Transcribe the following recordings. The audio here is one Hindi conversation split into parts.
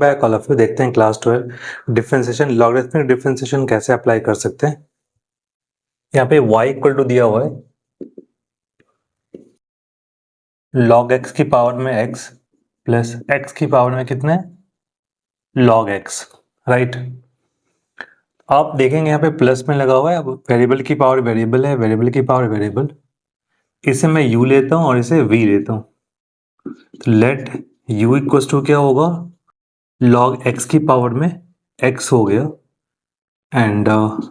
Back all of you. देखते हैं क्लास 12 डिफरेंशिएशन, लॉगरिथमिक डिफरेंशिएशन कैसे अप्लाई कर सकते हैं। यहाँ पे y इक्वल टू दिया हुआ है log x की पावर में x प्लस x की पावर में कितने log x, राइट। आप देखेंगे यहाँ पे प्लस में लगा हुआ है। अब वेरिएबल की पावर वेरिएबल है, वेरिएबल की पावर वेरिएबल, इसे मैं u लेता हूँ और इसे v लेता हूँ। तो लेट u इक्वल टू क्या होगा, log x की पावर में x हो गया एंड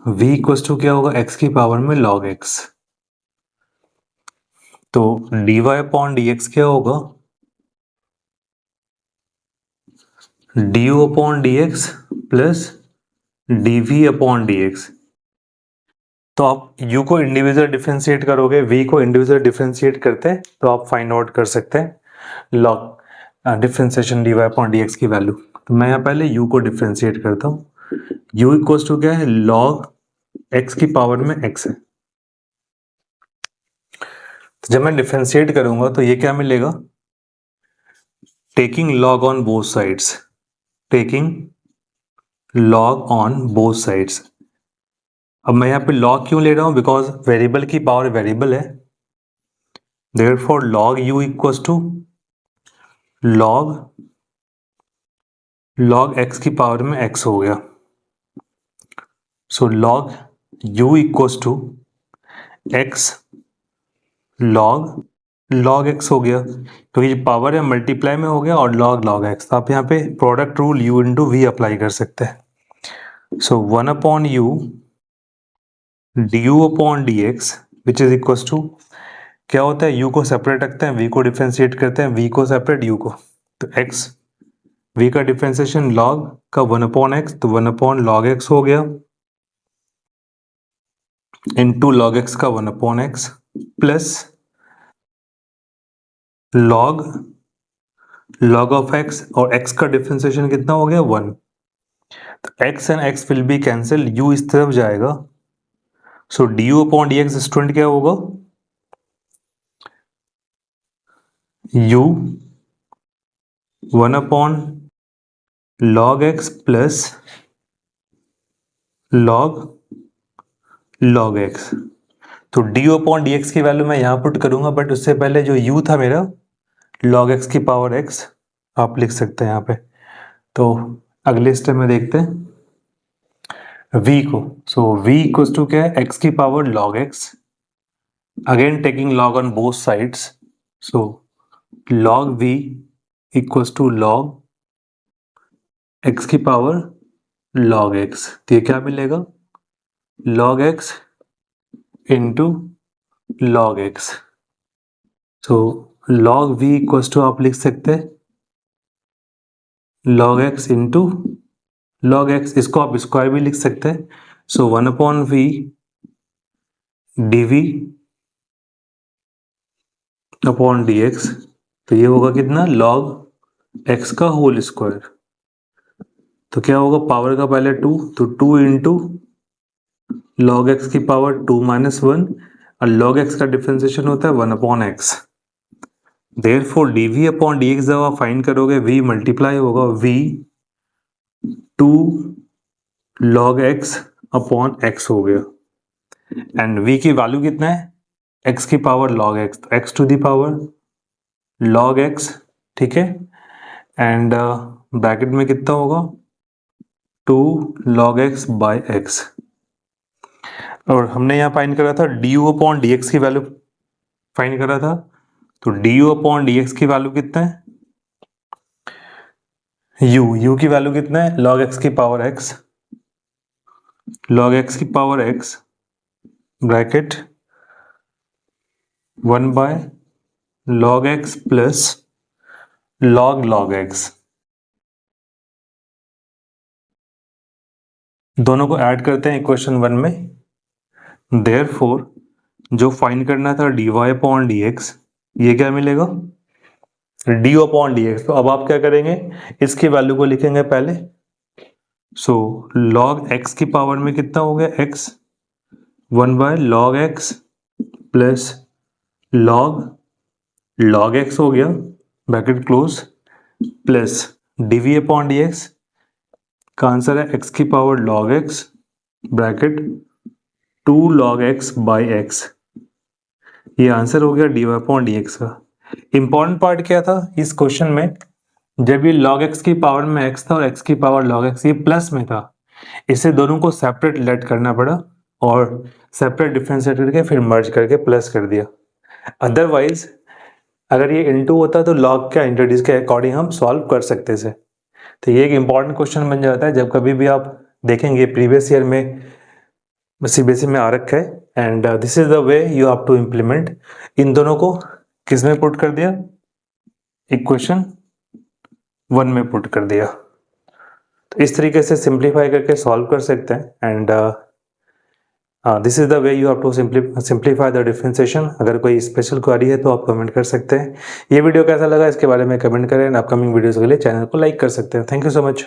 v इक्वल टू क्या होगा, x की पावर में log x। तो dy अपॉन dx क्या होगा, du upon dx plus dv upon dx। तो आप u को इंडिविजुअल डिफरेंशिएट करोगे, v को इंडिविजुअल डिफरेंशिएट करते हैं तो आप फाइंड आउट कर सकते हैं log differentiation dy upon dx की वैल्यू। तो मैं यहाँ पहले u को डिफरेंशिएट करता हूँ। u इक्वल टू क्या है, log x की पावर में x है। तो जब मैं डिफरेंशिएट करूंगा तो ये क्या मिलेगा, taking log on both sides, taking log on both sides. अब मैं यहाँ पे log क्यों ले रहा हूँ, बिकॉज वेरिएबल की पावर वेरिएबल है, therefore log u equals to log x की पावर में x हो गया। So log u equals to x log x हो गया, तो ये पावर है मल्टीप्लाई में हो गया और log x। तो आप यहाँ पे product rule u into V apply कर सकते हैं। So 1 upon u du upon dx which is equal to क्या होता है, u को सेपरेट रखते हैं, v को डिफरेंशिएट करते हैं, v को सेपरेट u को, तो x v का डिफरेंशिएशन log का 1 अपॉन x, तो 1 अपॉन log x हो गया इनटू log x का 1 upon x plus log of x, और x का डिफरेंशिएशन कितना हो गया 1। तो x and x will be cancel, u इस तरफ जाएगा। सो du अपॉन dx स्टूडेंट क्या होगा, u 1 upon log x plus log x। तो du अपॉन dx की वैल्यू मैं यहां पुट करूंगा, बट उससे पहले जो u था मेरा log x की पावर x आप लिख सकते हैं यहाँ पे। तो अगले स्टेप में देखते हैं v को। सो v इक्वल्स टू क्या है, x की power log x, again taking log on both sides. So log v equals to log x की पावर log x। तो ये क्या मिलेगा, log x into log x। तो log v इक्वल्स टू आप लिख सकते हैं log x into log x, इसको आप स्क्वायर भी लिख सकते हैं। So 1 upon v dv upon dx, तो ये होगा कितना, log x का होल स्क्वायर। तो क्या होगा, पावर का पहले 2, तो 2 इंटू log x की पावर 2 माइनस 1, और log x का डिफरेंशिएशन होता है 1 upon x। Therefore dv upon dx जब आप फाइंड करोगे, v मल्टीप्लाई होगा v 2 log x upon x हो गया, एंड v की वैल्यू कितना है, x की पावर log x, तो x to the power log x, ठीक है। एंड ब्रैकेट में कितना होगा, 2 log x बाय x। और हमने यहाँ फाइंड करा था du अपॉन dx की वैल्यू फाइंड करा था, तो du अपॉन dx की वैल्यू कितना है, u की वैल्यू कितना है, log x की पावर x, log x की पावर x ब्रैकेट 1 by log x plus log x। दोनों को ऐड करते हैं इक्वेशन 1 में। देयरफॉर जो फाइंड करना था dy अपॉन dx, ये क्या मिलेगा, du अपॉन dx। तो अब आप क्या करेंगे, इसकी वैल्यू को लिखेंगे पहले। सो log x की पावर में कितना हो गया x, 1 by log x plus log x हो गया bracket close, plus D upon D X का आंसर है एक्स की power log X bracket 2 log x by X. ये आंसर हो गया D Y upon D X का। इंपॉर्टेंट पार्ट क्या था इस क्वेश्चन में, जब ये log x की पावर में x था और x की पावर log x ये प्लस में था, इसे दोनों को सेपरेट लेट करना पड़ा और सेपरेट डिफरेंशिएट करके फिर मर्ज करके प्लस कर दिया। अदरवाइज अगर ये इनटू होता तो log क्या इंट्रोड्यूस के अकॉर्डिंग हम सॉल्व कर सकते थे। तो ये एक इंपॉर्टेंट क्वेश्चन बन जाता है, जब कभी भी आप देखेंगे प्रीवियस ईयर में सीबीएसई में आ रखा है, and this is the way you have to implement. इन दोनों को किस में पुट कर दिया, इक्वेशन 1 में पुट कर दिया। तो इस तरीके से सिंप्लीफाई करके सॉल्व कर सकते हैं, and this is the way you have to simplify the differentiation. अगर कोई स्पेशल क्वेरी है तो आप कमेंट कर सकते हैं। ये वीडियो कैसा लगा इसके बारे में कमेंट करें, एंड अपकमिंग वीडियोस के लिए चैनल को लाइक कर सकते हैं। Thank you so much.